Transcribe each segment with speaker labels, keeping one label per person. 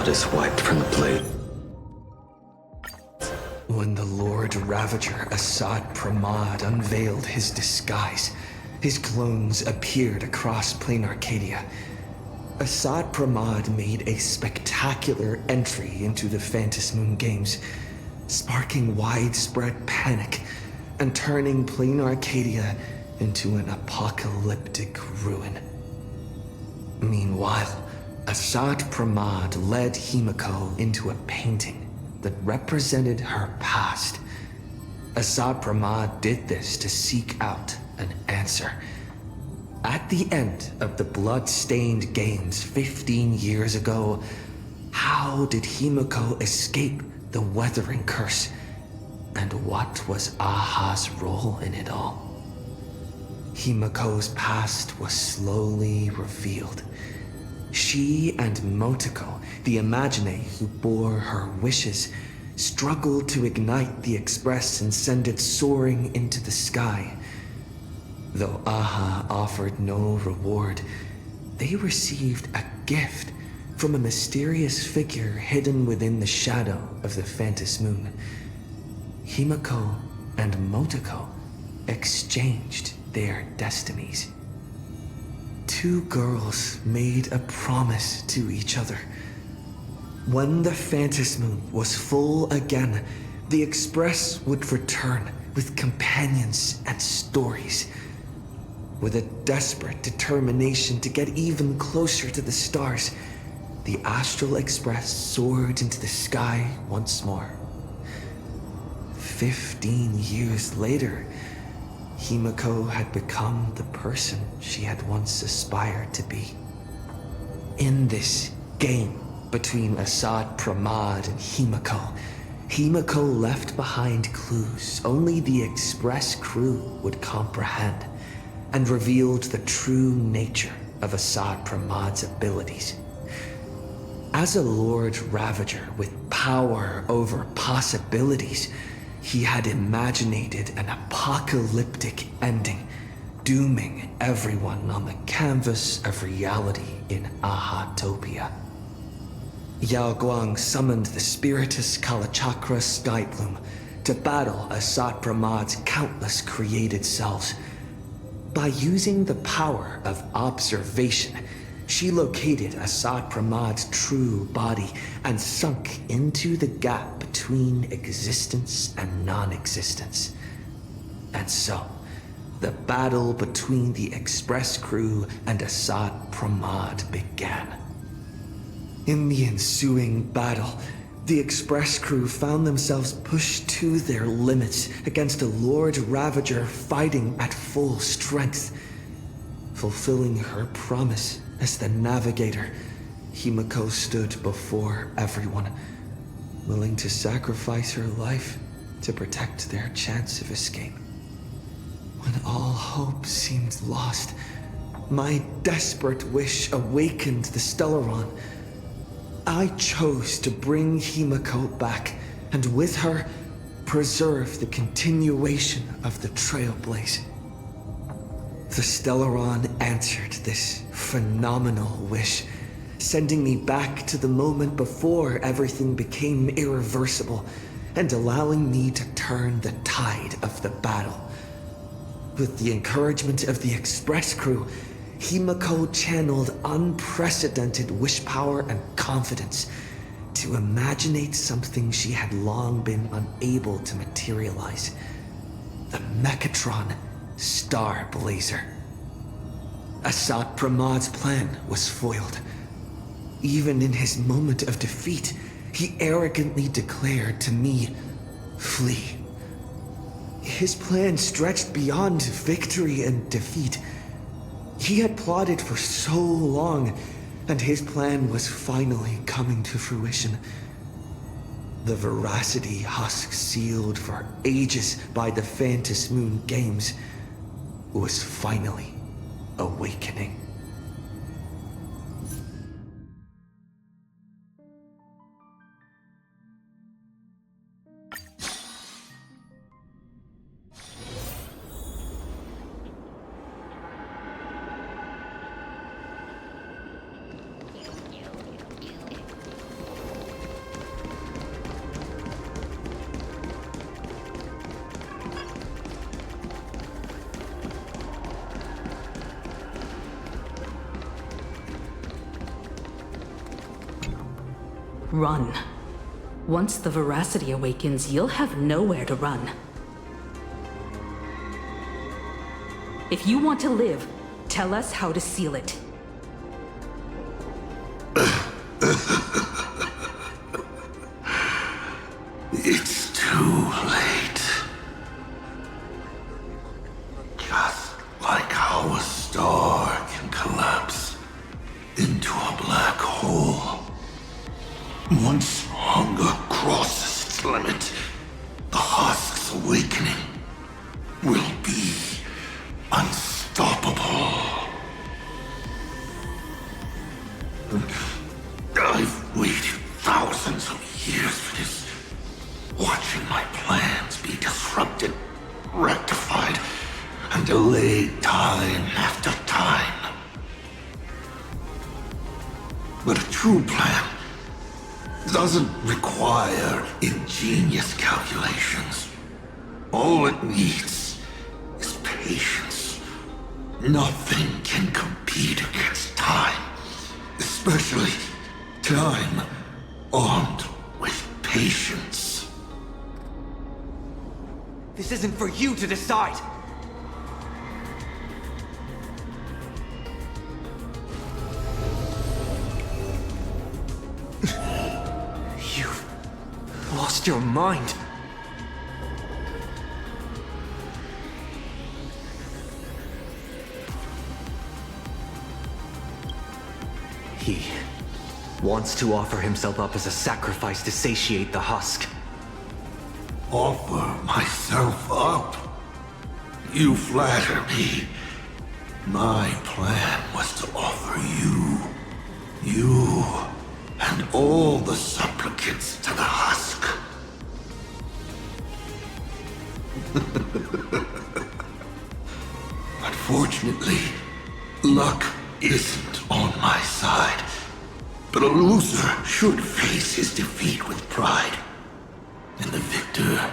Speaker 1: blood is wiped from the blade.
Speaker 2: When the Lord Ravager Assad Pramad unveiled his disguise, his clones appeared across plain Arcadia. Assad Pramad made a spectacular entry into the Phantasm Moon Games, sparking widespread panic and turning plain Arcadia into an apocalyptic ruin. Meanwhile, Assad Pramad led Himiko into a painting that represented her past. Assad Pramad did this to seek out an answer. At the end of the blood-stained games 15 years ago, how did Himiko escape the weathering curse? And what was Aha's role in it all? Himiko's past was slowly revealed. She and Motoko, the Imagine who bore her wishes, struggled to ignite the Express and send it soaring into the sky. Though Aha offered no reward, they received a gift from a mysterious figure hidden within the shadow of the Phantasm Moon. Himiko and Motoko exchanged their destinies. Two girls made a promise to each other. When the Phantasm Moon was full again, the Express would return with companions and stories. With a desperate determination to get even closer to the stars, the Astral Express soared into the sky once more. 15 years later, Himiko had become the person she had once aspired to be. In this game between Assad Pramad and Himiko, Himiko left behind clues only the Express crew would comprehend, and revealed the true nature of Assad Pramad's abilities. As a Lord Ravager with power over possibilities, he had imaginated an apocalyptic ending, dooming everyone on the canvas of reality in Ahatopia. Yao Guang summoned the Spiritus Kalachakra Skybloom to battle Assad Pramad's countless created selves. By using the power of observation, she located Assad Pramad's true body and sunk into the gap between existence and non-existence. And so, the battle between the Express crew and Assad Pramad began. In the ensuing battle, the Express crew found themselves pushed to their limits against a Lord Ravager fighting at full strength. Fulfilling her promise as the navigator, Himiko stood before everyone, willing to sacrifice her life to protect their chance of escape. When all hope seemed lost, my desperate wish awakened the Stellaron. I chose to bring Himiko back, and with her, preserve the continuation of the Trailblaze. The Stellaron answered this phenomenal wish, sending me back to the moment before everything became irreversible, and allowing me to turn the tide of the battle. With the encouragement of the Express crew, Himiko channeled unprecedented wish power and confidence to imaginate something she had long been unable to materialize. The Mechatron Star Blazer. Assad Pramad's plan was foiled. Even in his moment of defeat, he arrogantly declared to me, "Flee." His plan stretched beyond victory and defeat. He had plotted for so long, and his plan was finally coming to fruition. The veracity husk sealed for ages by the Phantasm Moon Games was finally awakening.
Speaker 1: Run. Once the veracity awakens, you'll have nowhere to run. If you want to live, tell us how to seal it.
Speaker 3: It's too late. Just like how a star can collapse into a black hole. Once hunger crosses its limit, the husk's awakening will be unstoppable. I've waited thousands of years for this, watching my plans be disrupted, rectified, and delayed time after time. But a true plan doesn't require ingenious calculations. All it needs is patience. Nothing can compete against time, especially time armed with patience.
Speaker 2: This isn't for you to decide! You've lost your mind. He wants to offer himself up as a sacrifice to satiate the husk.
Speaker 3: Offer myself up? You flatter me. My plan was to offer you, and all the supplicants to the husk. Unfortunately, luck isn't on my side. But a loser should face his defeat with pride. And the victor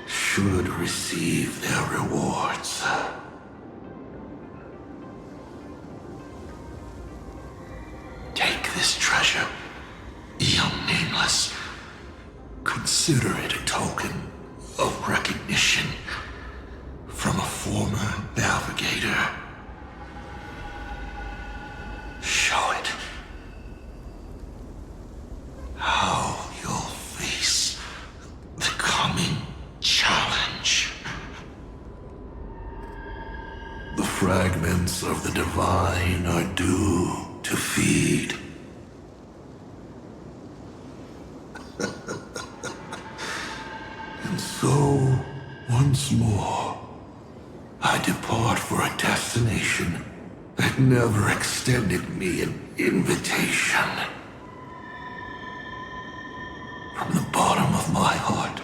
Speaker 3: should receive their rewards. Take this treasure, young nameless. Consider it a token of recognition from a former navigator. Show it. How you'll face the coming challenge. The fragments of the divine are due to feed. And so, once more, I depart for a destination that never extended me an invitation. From the bottom of my heart,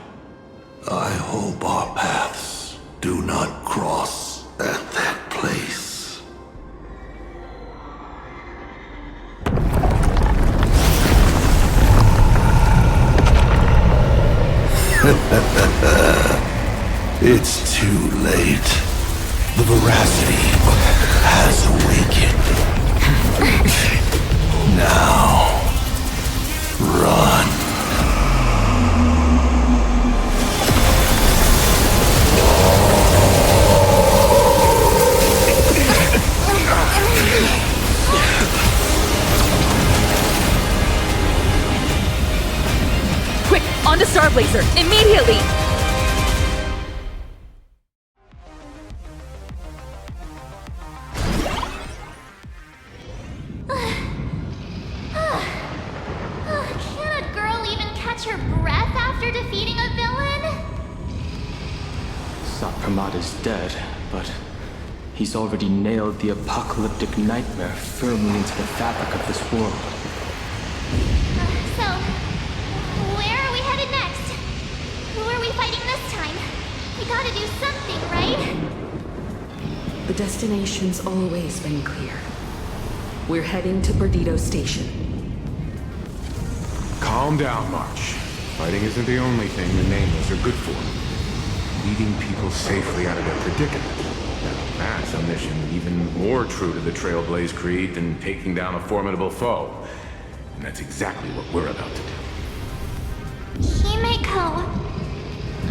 Speaker 3: I hope our paths do not cross at that place. It's too late. The veracity has awakened. Now, run.
Speaker 1: Quick, on to Star Blazer, immediately!
Speaker 4: Can a girl even catch her breath after defeating a villain?
Speaker 5: Sapramat is dead, but he's already nailed the apocalyptic nightmare firmly into the fabric of this world.
Speaker 4: So, where are we headed next? Who are we fighting this time? We gotta do something, right?
Speaker 1: The destination's always been clear. We're heading to Perdido Station.
Speaker 6: Calm down, March. Fighting isn't the only thing the Nameless are good for. Leading people safely out of their predicament. Now, that's a mission even more true to the Trailblaze Creed than taking down a formidable foe. And that's exactly what we're about to do.
Speaker 4: Himiko,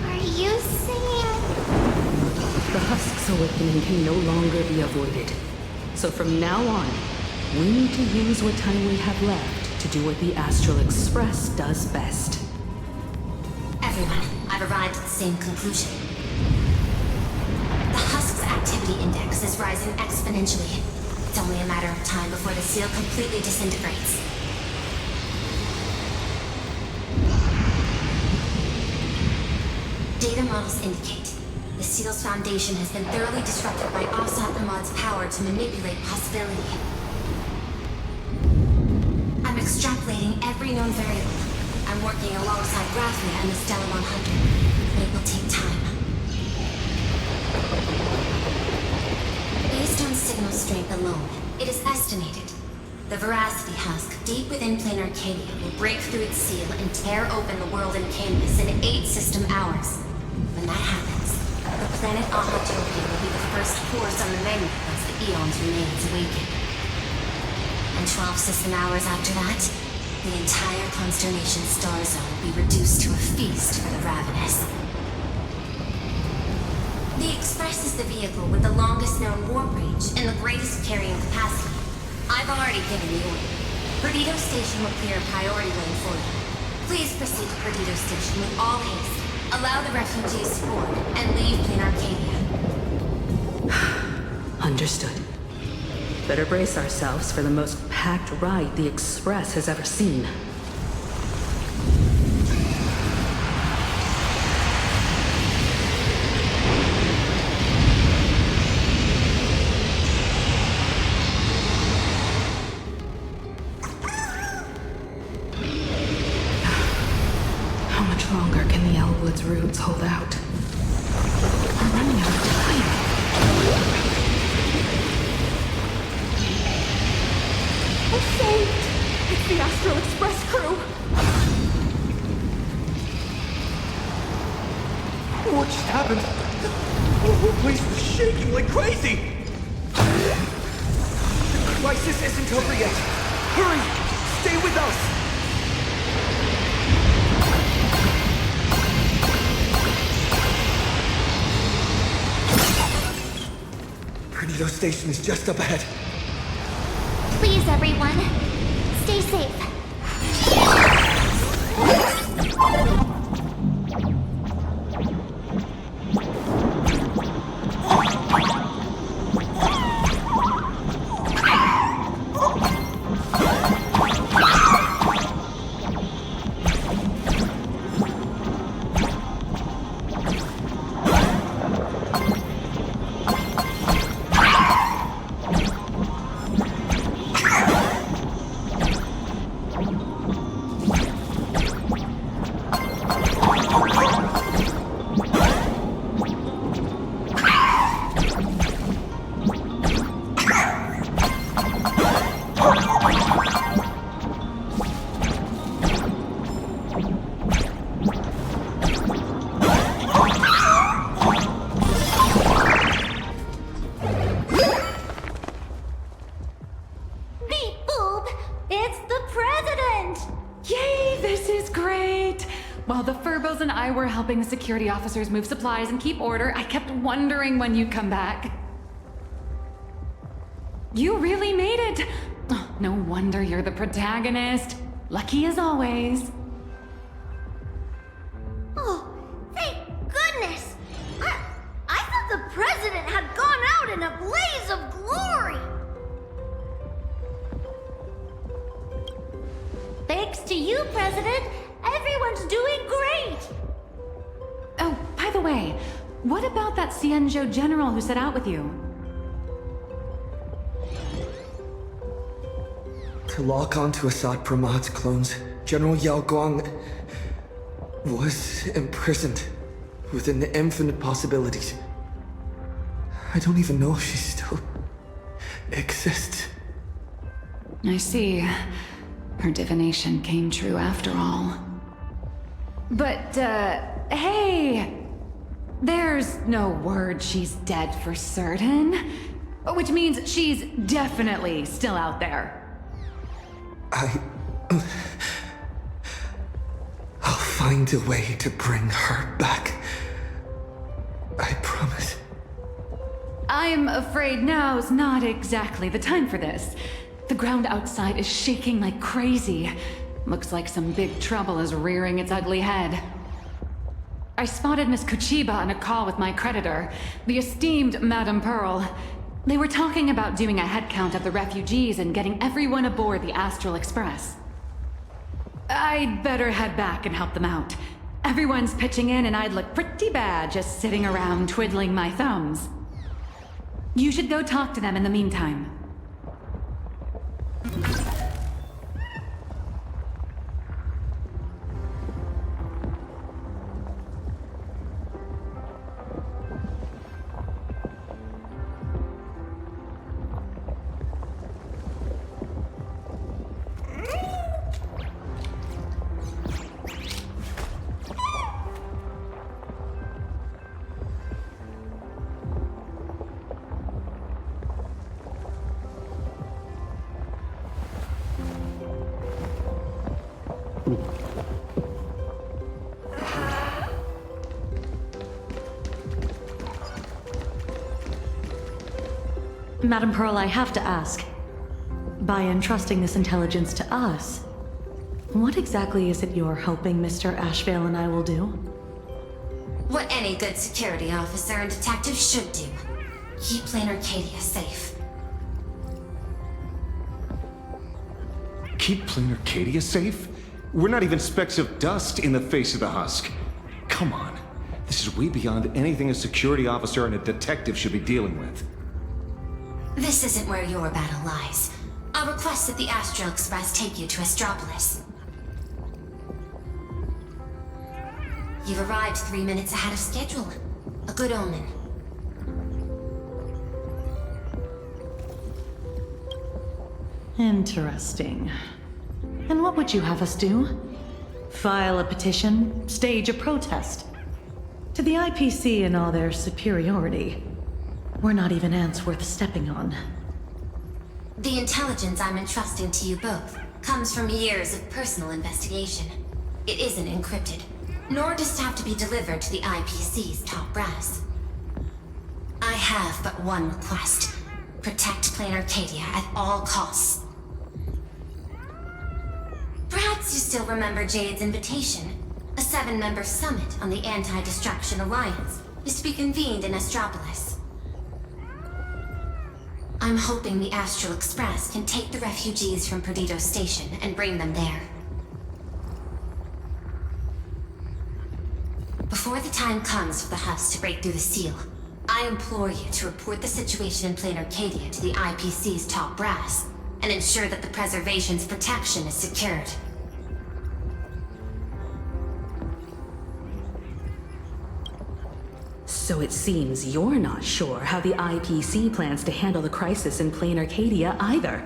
Speaker 4: are you saying...
Speaker 1: The Husk's awakening can no longer be avoided. So from now on, we need to use what time we have left to do what the Astral Express does best.
Speaker 7: Everyone, I've arrived at the same conclusion. The Husk's activity index is rising exponentially. It's only a matter of time before the seal completely disintegrates. Data models indicate the seal's foundation has been thoroughly disrupted by Astropolis' power to manipulate possibility. I'm extrapolating every known variable. I'm working alongside Graphia and the Stellar 100, but it will take time. Based on signal strength alone, it is estimated the Veracity Husk deep within planar Arcadia will break through its seal and tear open the world in canvas in 8 system hours. When that happens, the planet Ahatopia will be the first force on the magnet once the Eons remains awakened. And 12 system hours after that, the entire Consternation star zone will be reduced to a feast for the ravenous. The Express is the vehicle with the longest known warp range and the greatest carrying capacity. I've already given the order. Perdido Station will clear a priority lane for you. Please proceed to Perdido Station with all haste. Allow the refugees to board and leave planar Arcadia.
Speaker 1: Understood. Better brace ourselves for the most packed ride the Express has ever seen. How much longer can the Elwood's roots hold out? We're running out of time. We're saved! It's the Astral Express crew!
Speaker 2: What just happened? The whole place was shaking like crazy! The crisis isn't over yet! Hurry! Stay with us! Perdido Station is just up ahead.
Speaker 4: Please, everyone, stay safe.
Speaker 8: While the Furbos and I were helping the security officers move supplies and keep order, I kept wondering when you'd come back. You really made it! Oh, no wonder you're the protagonist. Lucky as always.
Speaker 4: Oh, thank goodness! I thought the president had gone out in a blaze of glory! Thanks to you, President, everyone's doing great!
Speaker 8: Oh, by the way, what about that Cienjo general who set out with you?
Speaker 2: To lock onto Assad Pramad's clones, General Yao Guang was imprisoned within the infinite possibilities. I don't even know if she still exists.
Speaker 8: I see. Her divination came true after all. But, hey! There's no word she's dead for certain. Which means she's definitely still out there.
Speaker 2: I'll find a way to bring her back. I promise.
Speaker 8: I'm afraid now's not exactly the time for this. The ground outside is shaking like crazy. Looks like some big trouble is rearing its ugly head. I spotted Miss Kuchiba on a call with my creditor, the esteemed Madame Pearl. They were talking about doing a head count of the refugees and getting everyone aboard the Astral Express. I'd better head back and help them out. Everyone's pitching in and I'd look pretty bad just sitting around twiddling my thumbs. You should go talk to them in the meantime.
Speaker 9: Madam Pearl, I have to ask. By entrusting this intelligence to us, what exactly is it you're hoping Mr. Ashvale and I will do?
Speaker 7: What any good security officer and detective should do. Keep Plane Arcadia safe.
Speaker 6: Keep Plane Arcadia safe? We're not even specks of dust in the face of the husk. Come on. This is way beyond anything a security officer and a detective should be dealing with.
Speaker 7: This isn't where your battle lies. I'll request that the Astral Express take you to Astropolis. You've arrived 3 minutes ahead of schedule. A good omen.
Speaker 9: Interesting. And what would you have us do? File a petition? Stage a protest? To the IPC and all their superiority, we're not even ants worth stepping on.
Speaker 7: The intelligence I'm entrusting to you both comes from years of personal investigation. It isn't encrypted, nor does it have to be delivered to the IPC's top brass. I have but one request. Protect Plane Arcadia at all costs. Perhaps you still remember Jade's invitation. A 7-member summit on the Anti-Destruction Alliance is to be convened in Astropolis. I'm hoping the Astral Express can take the refugees from Perdido Station and bring them there. Before the time comes for the husk to break through the seal, I implore you to report the situation in Plane Arcadia to the IPC's top brass and ensure that the preservation's protection is secured.
Speaker 1: So it seems you're not sure how the IPC plans to handle the crisis in Plane Arcadia either.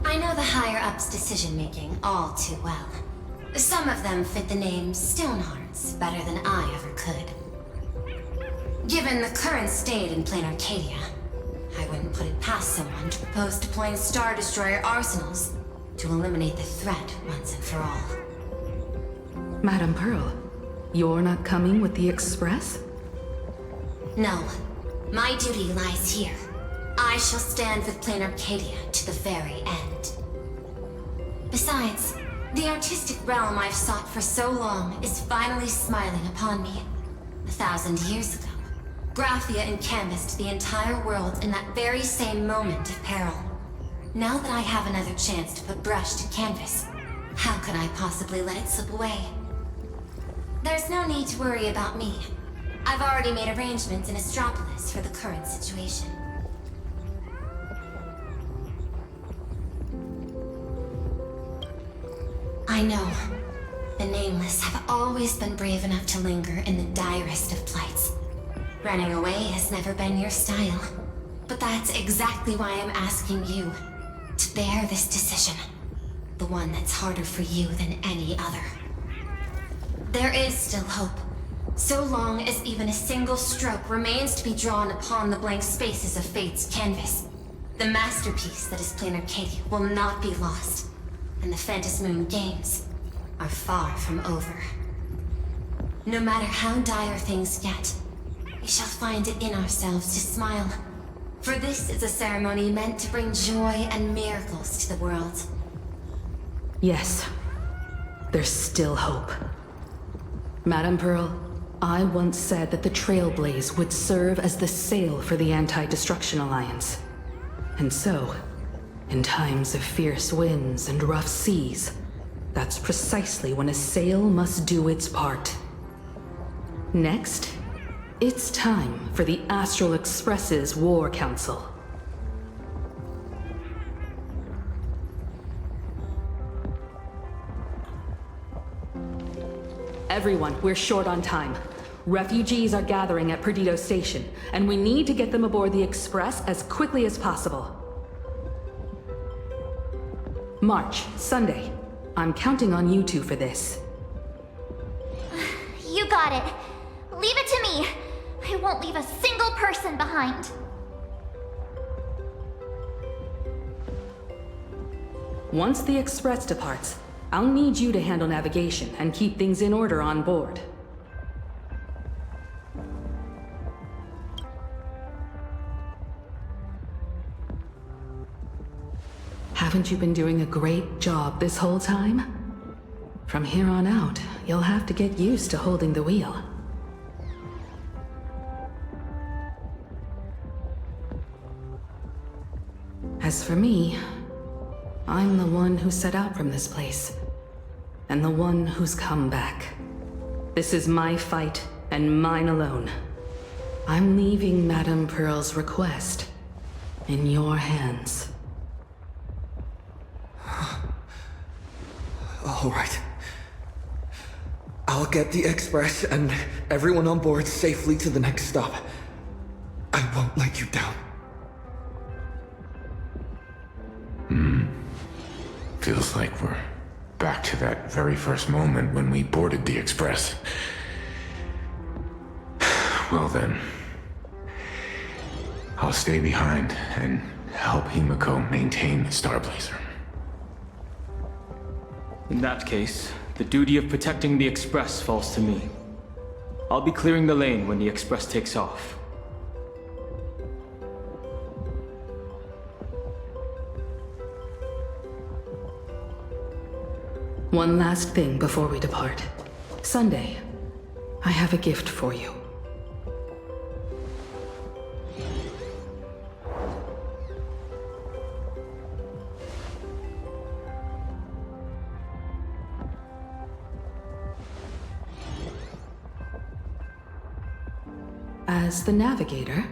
Speaker 7: I know the higher-ups' decision-making all too well. Some of them fit the name Stonehearts better than I ever could. Given the current state in Plane Arcadia, I wouldn't put it past someone to propose deploying Star Destroyer arsenals to eliminate the threat once and for all.
Speaker 1: Madame Pearl, you're not coming with the Express?
Speaker 7: No. My duty lies here. I shall stand with Plane Arcadia to the very end. Besides, the artistic realm I've sought for so long is finally smiling upon me. 1,000 years ago, Graphia encanvassed the entire world in that very same moment of peril. Now that I have another chance to put brush to canvas, how could I possibly let it slip away? There's no need to worry about me. I've already made arrangements in Astropolis for the current situation. I know. The Nameless have always been brave enough to linger in the direst of plights. Running away has never been your style. But that's exactly why I'm asking you to bear this decision. The one that's harder for you than any other. There is still hope, so long as even a single stroke remains to be drawn upon the blank spaces of fate's canvas. The masterpiece that is Plain Arcadia will not be lost, and the Phantom Moon Games are far from over. No matter how dire things get, we shall find it in ourselves to smile. For this is a ceremony meant to bring joy and miracles to the world.
Speaker 1: Yes, there's still hope. Madame Pearl, I once said that the Trailblaze would serve as the sail for the Anti-Destruction Alliance. And so, in times of fierce winds and rough seas, that's precisely when a sail must do its part. Next, it's time for the Astral Express's War Council. Everyone, we're short on time. Refugees are gathering at Perdido Station, and we need to get them aboard the Express as quickly as possible. March, Sunday. I'm counting on you two for this.
Speaker 4: You got it. Leave it to me. I won't leave a single person behind.
Speaker 1: Once the Express departs, I'll need you to handle navigation and keep things in order on board. Haven't you been doing a great job this whole time? From here on out, you'll have to get used to holding the wheel. As for me, I'm the one who set out from this place, and the one who's come back. This is my fight, and mine alone. I'm leaving Madame Pearl's request in your hands.
Speaker 2: All right. I'll get the Express and everyone on board safely to the next stop. I won't let you down.
Speaker 10: Feels like we're back to that very first moment when we boarded the Express. Well then, I'll stay behind and help Himiko maintain the Star Blazer.
Speaker 5: In that case, the duty of protecting the Express falls to me. I'll be clearing the lane when the Express takes off.
Speaker 1: One last thing before we depart. Sunday, I have a gift for you. As the Navigator,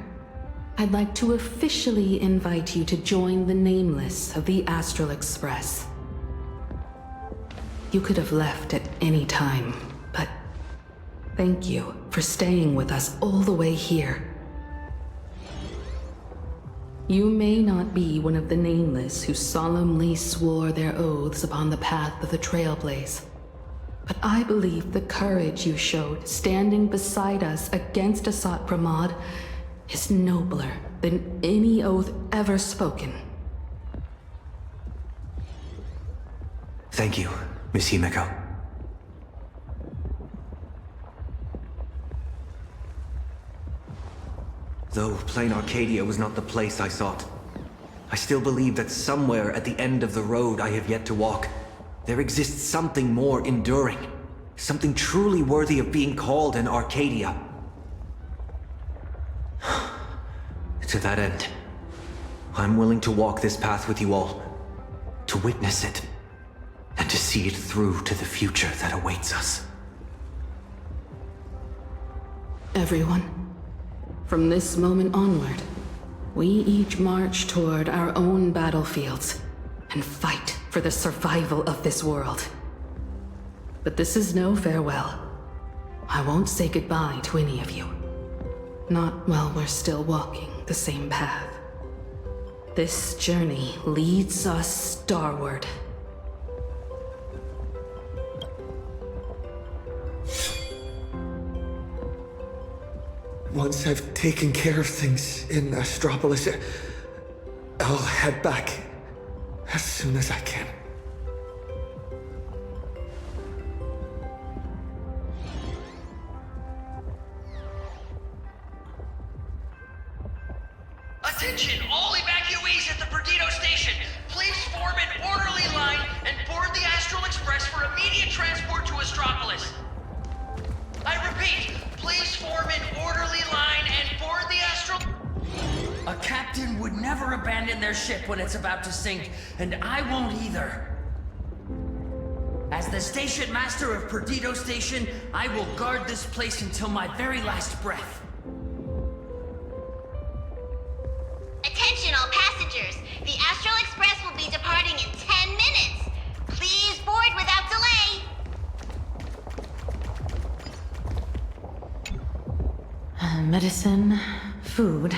Speaker 1: I'd like to officially invite you to join the Nameless of the Astral Express. You could have left at any time, but thank you for staying with us all the way here. You may not be one of the Nameless who solemnly swore their oaths upon the path of the Trailblaze, but I believe the courage you showed standing beside us against Asat Pramod is nobler than any oath ever spoken.
Speaker 2: Thank you, Miss Himiko. Though Plain Arcadia was not the place I sought, I still believe that somewhere at the end of the road I have yet to walk, there exists something more enduring, something truly worthy of being called an Arcadia. To that end, I'm willing to walk this path with you all, to witness it, and to see it through to the future that awaits us.
Speaker 1: Everyone, from this moment onward, we each march toward our own battlefields and fight for the survival of this world. But this is no farewell. I won't say goodbye to any of you. Not while we're still walking the same path. This journey leads us starward.
Speaker 2: Once I've taken care of things in Astropolis, I'll head back as soon as I can.
Speaker 11: Attention, all evacuees at the Perdido station. Please form an orderly line and board the Astral Express for immediate transport to Astropolis. I repeat, please form an orderly line and board the Astral... A captain would never abandon their ship when it's about to sink, and I won't either. As the station master of Perdido Station, I will guard this place until my very last breath.
Speaker 4: Attention all passengers. The Astral Express will be departing in 10 minutes. Please board without delay.
Speaker 9: Medicine, food,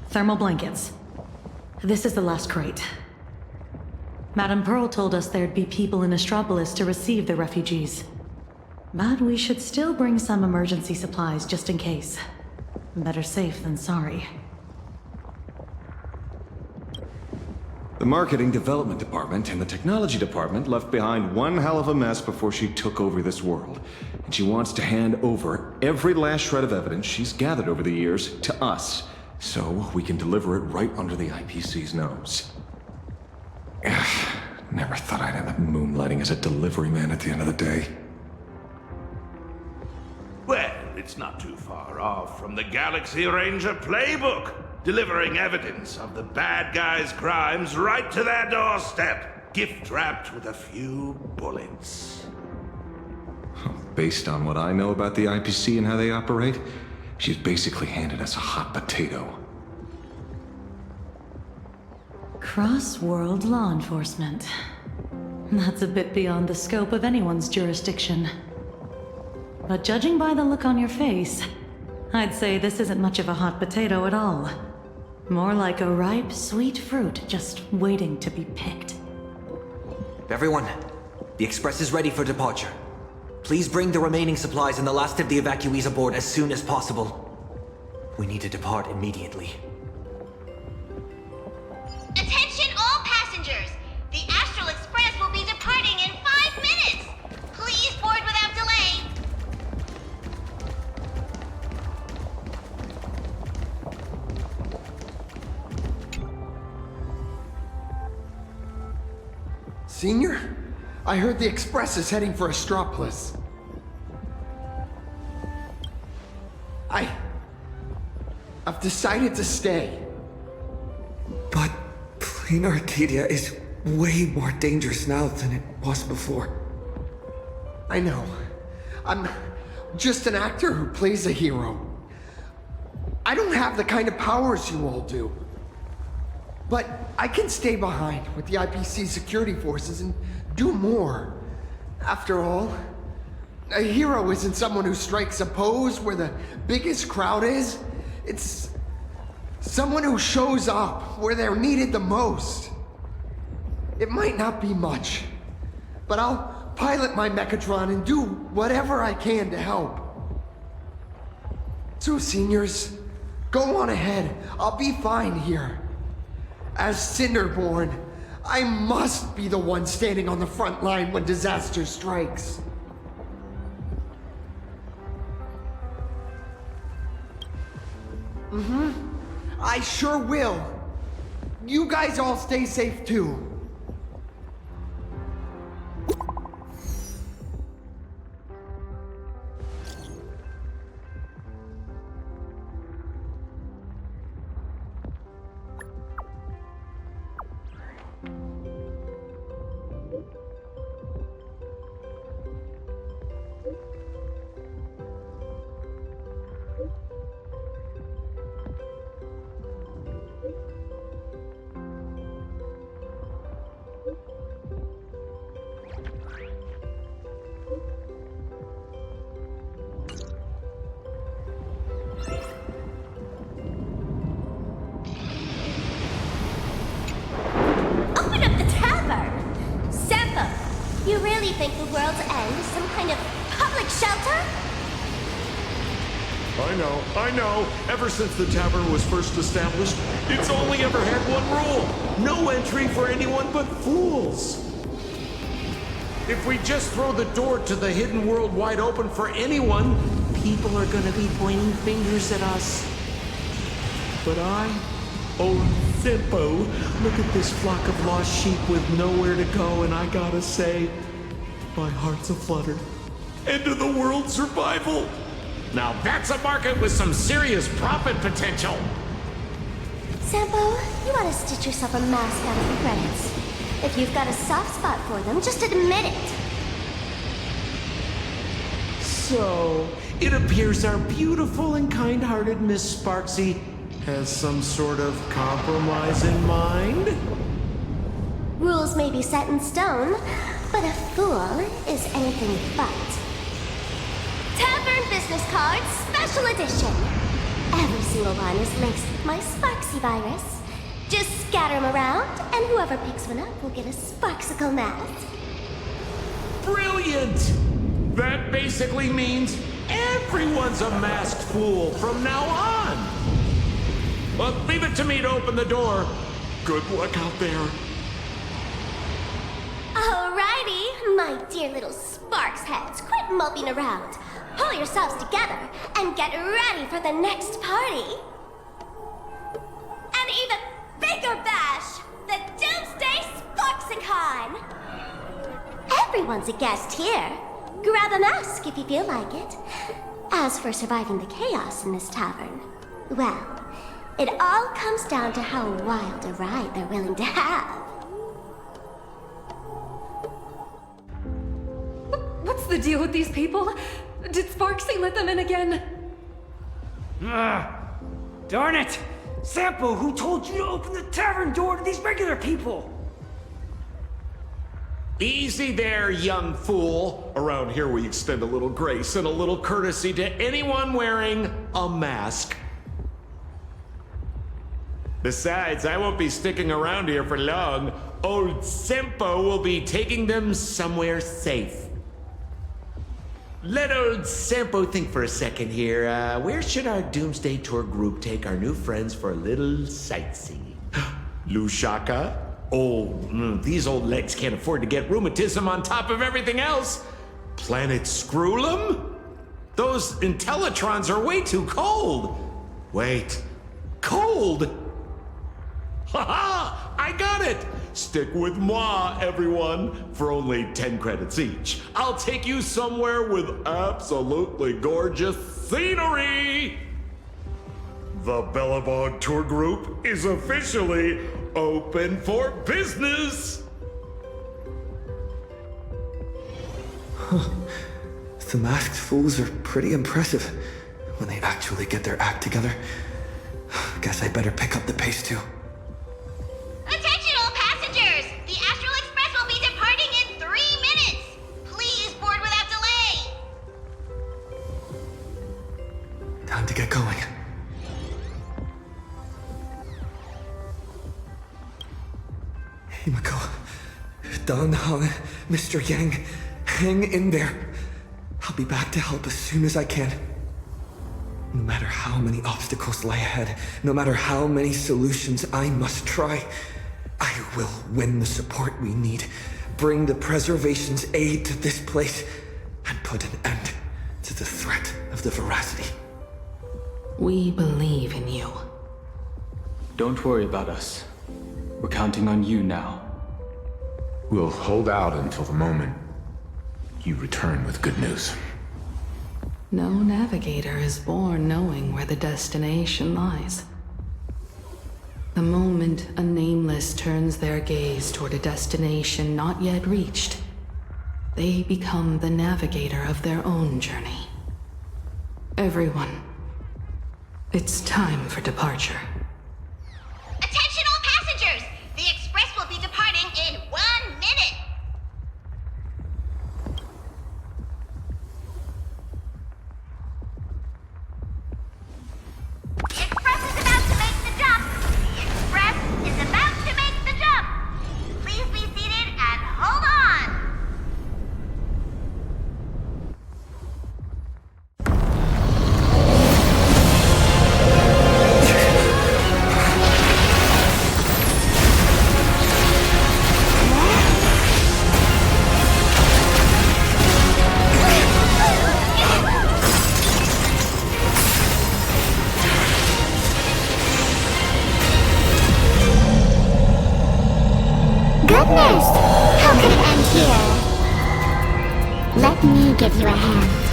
Speaker 9: thermal blankets. This is the last crate. Madame Pearl told us there'd be people in Astropolis to receive the refugees. But we should still bring some emergency supplies just in case. Better safe than sorry.
Speaker 6: The marketing development department and the technology department left behind one hell of a mess before she took over this world. And she wants to hand over every last shred of evidence she's gathered over the years to us, so we can deliver it right under the IPC's nose. Never thought I'd end up moonlighting as a delivery man at the end of the day.
Speaker 3: Well, it's not too far off from the Galaxy Ranger playbook, delivering evidence of the bad guys' crimes right to their doorstep, gift-wrapped with a few bullets.
Speaker 6: Based on what I know about the IPC and how they operate, she's basically handed us a hot potato.
Speaker 9: Cross-world law enforcement. That's a bit beyond the scope of anyone's jurisdiction. But judging by the look on your face, I'd say this isn't much of a hot potato at all. More like a ripe, sweet fruit just waiting to be picked.
Speaker 2: Everyone, the Express is ready for departure. Please bring the remaining supplies and the last of the evacuees aboard as soon as possible. We need to depart immediately.
Speaker 4: Attention all passengers. The Astral Express will be departing in 5 minutes. Please board without delay.
Speaker 12: Senior? I heard the Express is heading for Astropolis. I've decided to stay.
Speaker 2: But Plain Arcadia is way more dangerous now than it was before.
Speaker 12: I know. I'm just an actor who plays a hero. I don't have the kind of powers you all do. But I can stay behind with the IPC security forces and do more. After all, a hero isn't someone who strikes a pose where the biggest crowd is. It's someone who shows up where they're needed the most. It might not be much, but I'll pilot my Mechatron and do whatever I can to help. So seniors, go on ahead. I'll be fine here. As Cinderborn, I must be the one standing on the front line when disaster strikes. I sure will. You guys all stay safe too.
Speaker 6: I know. Ever since the tavern was first established, it's only ever had one rule. No entry for anyone but fools. If we just throw the door to the hidden world wide open for anyone, people are gonna be pointing fingers at us. But old Zippo, look at this flock of lost sheep with nowhere to go, and I gotta say, my heart's aflutter. End of the world survival. Now that's a market with some serious profit potential.
Speaker 4: Sampo, you ought to stitch yourself a mask out of the credits. If you've got a soft spot for them, just admit it.
Speaker 6: So, it appears our beautiful and kind-hearted Miss Sparksy has some sort of compromise in mind?
Speaker 4: Rules may be set in stone, but a fool is anything but. Tavern business cards, special edition. Every single one is laced with my Sparksy virus. Just scatter them around, and whoever picks one up will get a Sparksicle mask.
Speaker 6: Brilliant! That basically means everyone's a masked fool from now on. Well, leave it to me to open the door. Good luck out there.
Speaker 4: Alrighty, my dear little Sparks heads, quit moping around. Pull yourselves together and get ready for the next party. An even bigger bash, the Doomsday Sparksicon. Everyone's a guest here. Grab a mask if you feel like it. As for surviving the chaos in this tavern, well, it all comes down to how wild a ride they're willing to have.
Speaker 8: What's the deal with these people? Did Sparksy let them in again?
Speaker 13: Darn it! Sampo, who told you to open the tavern door to these regular people?
Speaker 6: Easy there, young fool. Around here we extend a little grace and a little courtesy to anyone wearing a mask. Besides, I won't be sticking around here for long. Old Sempo will be taking them somewhere safe. Let old Sempo think for a second here. Where should our Doomsday Tour group take our new friends for a little sightseeing? Lushaka? Oh, these old legs can't afford to get rheumatism on top of everything else. Planet Screwlum? Those Intellitrons are way too cold. Wait, cold? Haha! I got it! Stick with moi, everyone, for only 10 credits each. I'll take you somewhere with absolutely gorgeous scenery! The Bellabog Tour Group is officially open for business!
Speaker 2: The masked fools are pretty impressive when they actually get their act together. Guess I better pick up the pace too.
Speaker 4: Attention all passengers! The Astral Express will be departing in 3 minutes! Please board without delay!
Speaker 2: Time to get going. Himiko, Dan Han, Mr. Yang, hang in there. I'll be back to help as soon as I can. No matter how many obstacles lie ahead, no matter how many solutions I must try, I will win the support we need, bring the preservation's aid to this place, and put an end to the threat of the veracity.
Speaker 1: We believe in you.
Speaker 5: Don't worry about us. We're counting on you now.
Speaker 10: We'll hold out until the moment you return with good news.
Speaker 1: No navigator is born knowing where the destination lies. The moment a nameless turns their gaze toward a destination not yet reached, they become the navigator of their own journey. Everyone, it's time for departure.
Speaker 4: Attention all passengers! The express will be departing in 1 minute! The express is about to make the jump! The express is about to make the jump! Please be seated and hold on! goodness! How could it end here? Let me give you a hand.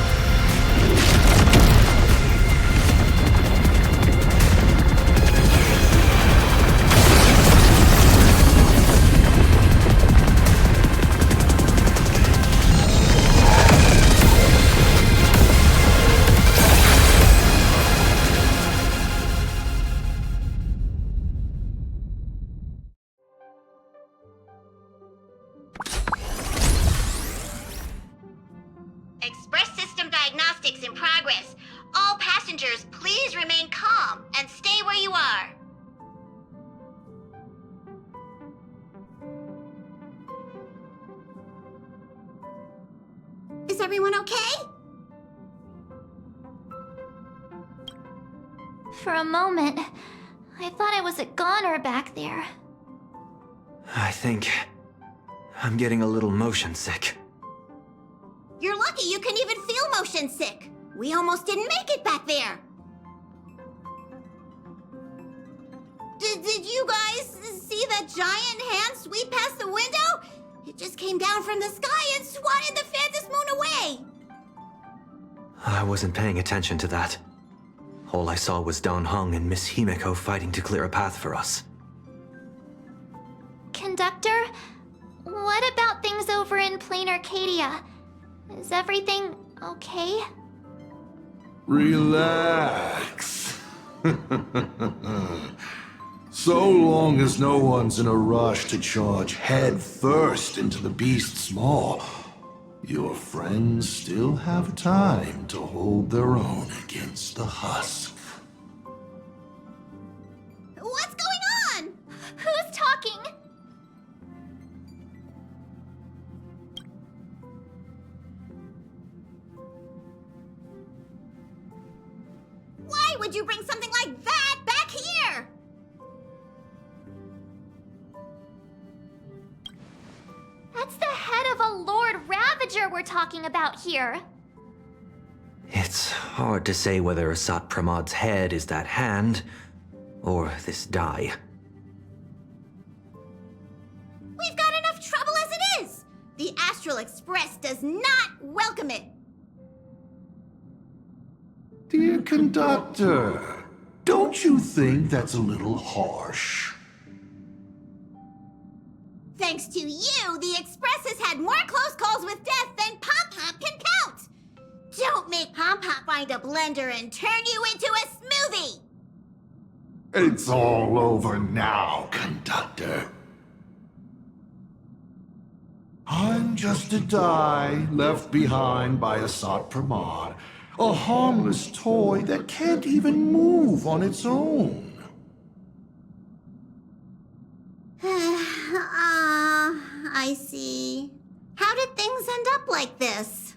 Speaker 14: Express system diagnostics in progress. All passengers, please remain calm and stay where you are. Is everyone okay?
Speaker 4: For a moment, I thought I was a goner back there.
Speaker 2: I think I'm getting a little motion sick.
Speaker 14: You're lucky you can even feel motion sick. We almost didn't make it back there. Did you guys see that giant hand sweep past the window? It just came down from the sky and swatted the Phantom Moon away.
Speaker 2: I wasn't paying attention to that. All I saw was Dan Heng and Miss Himeko fighting to clear a path for us.
Speaker 4: Conductor, what about things over in Plain Arcadia? Is everything okay?
Speaker 3: Relax. So long as no one's in a rush to charge head first into the beast's maw, your friends still have time to hold their own against the husk.
Speaker 14: What's going on?
Speaker 4: Who's talking?
Speaker 14: Why would you bring something like that back here?
Speaker 4: That's the head of a Lord Ravager we're talking about here.
Speaker 2: It's hard to say whether Asat Pramad's head is that hand, or this die.
Speaker 14: We've got enough trouble as it is! The Astral Express does not welcome it!
Speaker 3: Dear conductor, don't you think that's a little harsh?
Speaker 14: Thanks to you, the Express has had more close calls with death than Pop Pop can count! Don't make Pop Pop find a blender and turn you into a smoothie!
Speaker 3: It's all over now, conductor. I'm just a die left behind by Asat Pramad, a harmless toy that can't even move on its own.
Speaker 14: I see. How did things end up like this?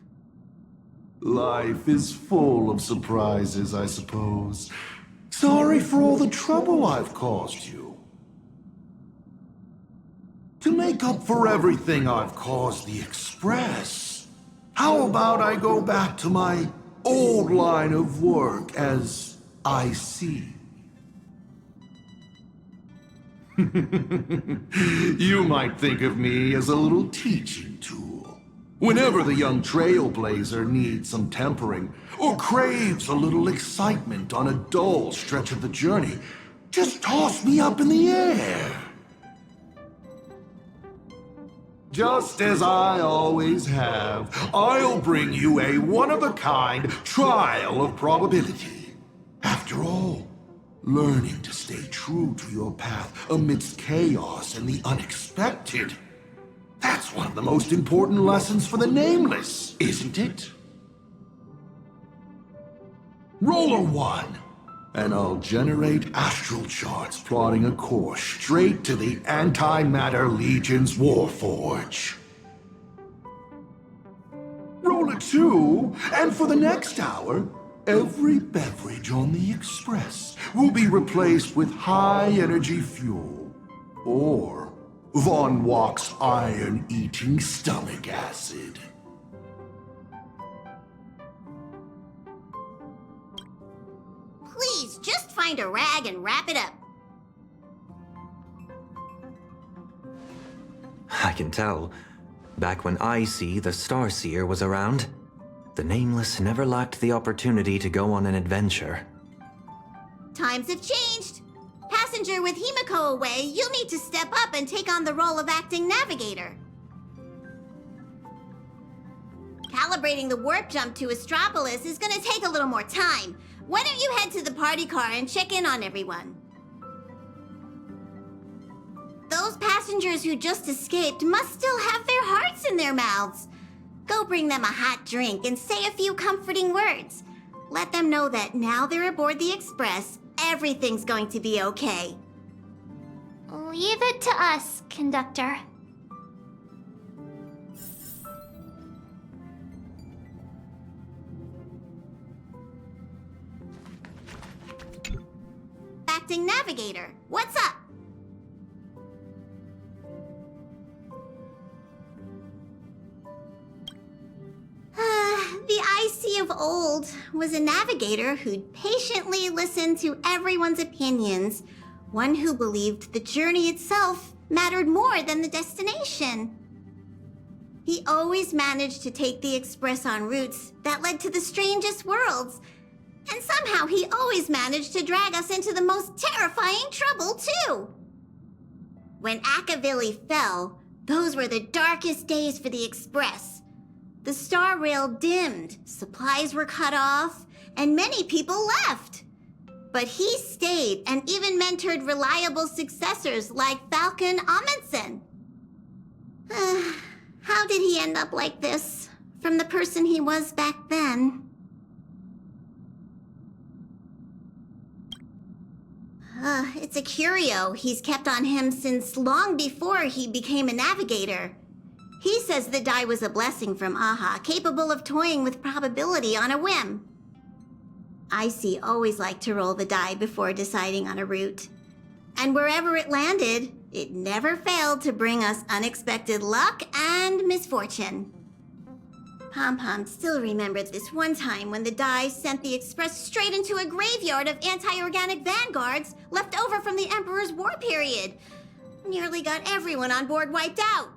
Speaker 3: Life is full of surprises, I suppose. Sorry for all the trouble I've caused you. To make up for everything I've caused the Express, how about I go back to my old line of work as IC? You might think of me as a little teaching tool. Whenever the young trailblazer needs some tempering, or craves a little excitement on a dull stretch of the journey, just toss me up in the air. Just as I always have, I'll bring you a one-of-a-kind trial of probability. After all, learning to stay true to your path amidst chaos and the unexpected, that's one of the most important lessons for the Nameless, isn't it? Roll a 1, and I'll generate astral charts plotting a course straight to the Antimatter Legion's Warforge. Roll a 2, and for the next hour, every beverage on the Express will be replaced with high-energy fuel, or Von Walk's iron-eating stomach acid.
Speaker 14: Please, just find a rag and wrap it up.
Speaker 2: I can tell. Back when Icy, the Starseer, was around, the Nameless never lacked the opportunity to go on an adventure.
Speaker 14: Times have changed. Passenger with Himiko away, you'll need to step up and take on the role of acting navigator. Calibrating the warp jump to Astropolis is gonna take a little more time. Why don't you head to the party car and check in on everyone? Those passengers who just escaped must still have their hearts in their mouths. Go bring them a hot drink and say a few comforting words. Let them know that now they're aboard the Express, everything's going to be okay.
Speaker 4: Leave it to us, conductor.
Speaker 14: Acting navigator, what's up? The Icy of old was a navigator who'd patiently listen to everyone's opinions, one who believed the journey itself mattered more than the destination. He always managed to take the Express on routes that led to the strangest worlds, and somehow he always managed to drag us into the most terrifying trouble, too. When Akavili fell, those were the darkest days for the Express. The star rail dimmed, supplies were cut off, and many people left. But he stayed and even mentored reliable successors like Falcon Amundsen. How did he end up like this? From the person he was back then. It's a curio he's kept on him since long before he became a navigator. He says the die was a blessing from Aha, capable of toying with probability on a whim. Icy always liked to roll the die before deciding on a route. And wherever it landed, it never failed to bring us unexpected luck and misfortune. Pom-Pom still remembered this one time when the die sent the Express straight into a graveyard of anti-organic vanguards left over from the Emperor's war period. Nearly got everyone on board wiped out.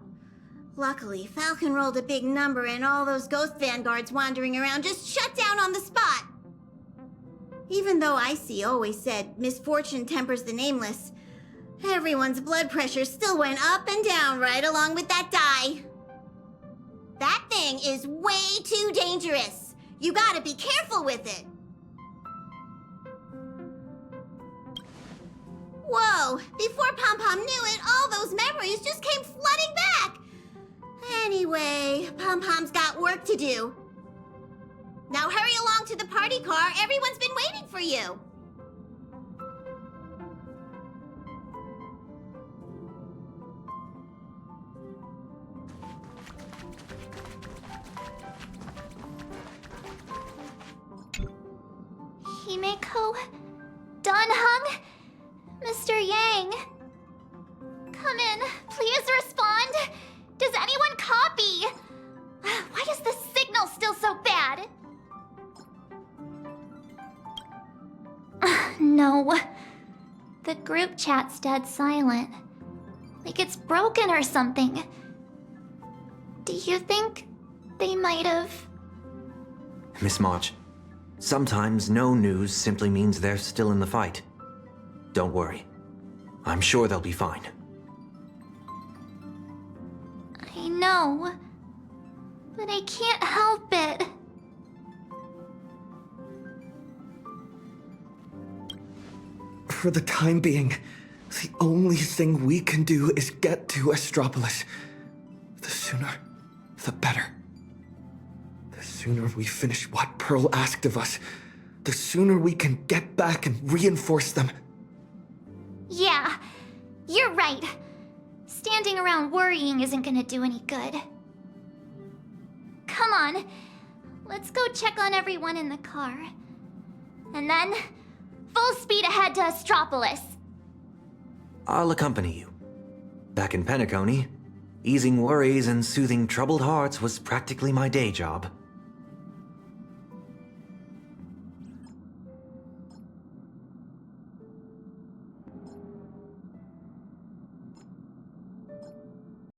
Speaker 14: Luckily, Falcon rolled a big number and all those ghost vanguards wandering around just shut down on the spot. Even though Icy always said misfortune tempers the nameless, everyone's blood pressure still went up and down right along with that die. That thing is way too dangerous. You gotta be careful with it. Whoa, before Pom-Pom knew it, all those memories just came flooding back. Anyway, Pom-Pom's got work to do. Now hurry along to the party car. Everyone's been waiting for you.
Speaker 4: Himiko? Donhung? Mr. Yang? Come in. Please respond. Does anyone copy? Why is the signal still so bad? No. The group chat's dead silent. Like it's broken or something. Do you think they might have...
Speaker 2: Miss March, sometimes no news simply means they're still in the fight. Don't worry. I'm sure they'll be fine.
Speaker 4: I know, but I can't help it.
Speaker 2: For the time being, the only thing we can do is get to Astropolis. The sooner, the better. The sooner we finish what Pearl asked of us, the sooner we can get back and reinforce them.
Speaker 4: Yeah, you're right. Standing around worrying isn't gonna do any good. Come on, let's go check on everyone in the car. And then, full speed ahead to Astropolis.
Speaker 2: I'll accompany you. Back in Penacony, easing worries and soothing troubled hearts was practically my day job.